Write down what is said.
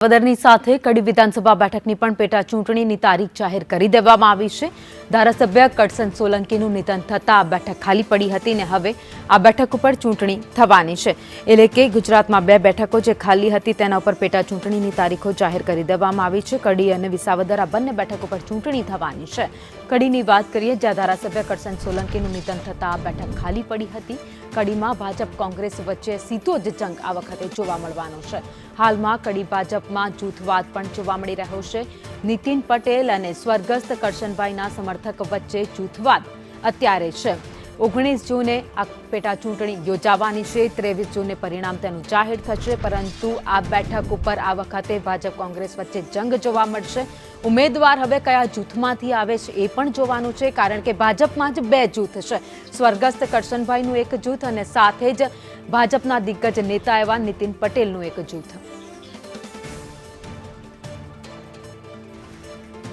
વદરની સાથે કડી વિધાનસભા બેઠકની પણ પેટા ચૂંટણીની તારીખ જાહેર કરી દેવામાં આવી છે। ધારાસભ્ય કરશન સોલંકીનું નિધન થતાં આ બેઠક ખાલી પડી હતી ને હવે આ બેઠક ઉપર ચૂંટણી થવાની છે। એટલે કે ગુજરાતમાં 2 બેઠકો જે ખાલી હતી તેના ઉપર પેટા ચૂંટણીની તારીખો જાહેર કરી દેવામાં આવી છે। કડી અને વિસાવદર આ બંને બેઠક ઉપર ચૂંટણી થવાની છે। કડીની વાત કરીએ જ્યાં ધારાસભ્ય કરશન સોલંકીનું નિધન થતાં આ બેઠક ખાલી પડી હતી। કડીમાં ભાજપ કોંગ્રેસ વચ્ચે સીધો જ જંગ આ વખતે જોવા મળવાનો છે। હાલમાં કડી ભાજપમાં જૂથવાદ પણ જોવા મળી રહ્યો છે। નીતિન પટેલ અને સ્વર્ગસ્થ કરશનભાઈના સમર્થક વચ્ચે જૂથવાદ અત્યારે છે। 19 જૂને આ પેટા ચૂંટણી યોજાવાની છે। 23 જૂને પરિણામ તેનું જાહેર થશે, પરંતુ આ બેઠક ઉપર આ વખતે ભાજપ કોંગ્રેસ વચ્ચે જંગ જોવા મળશે। ઉમેદવાર હવે કયા જૂથમાંથી આવે છે એ પણ જોવાનું છે, કારણ કે ભાજપમાં જ 2 જૂથ છે। સ્વર્ગસ્થ કરશનભાઈનું એક જૂથ અને સાથે જ ભાજપના દિગ્ગજ નેતા એવા નીતિન પટેલનું એક જૂથ।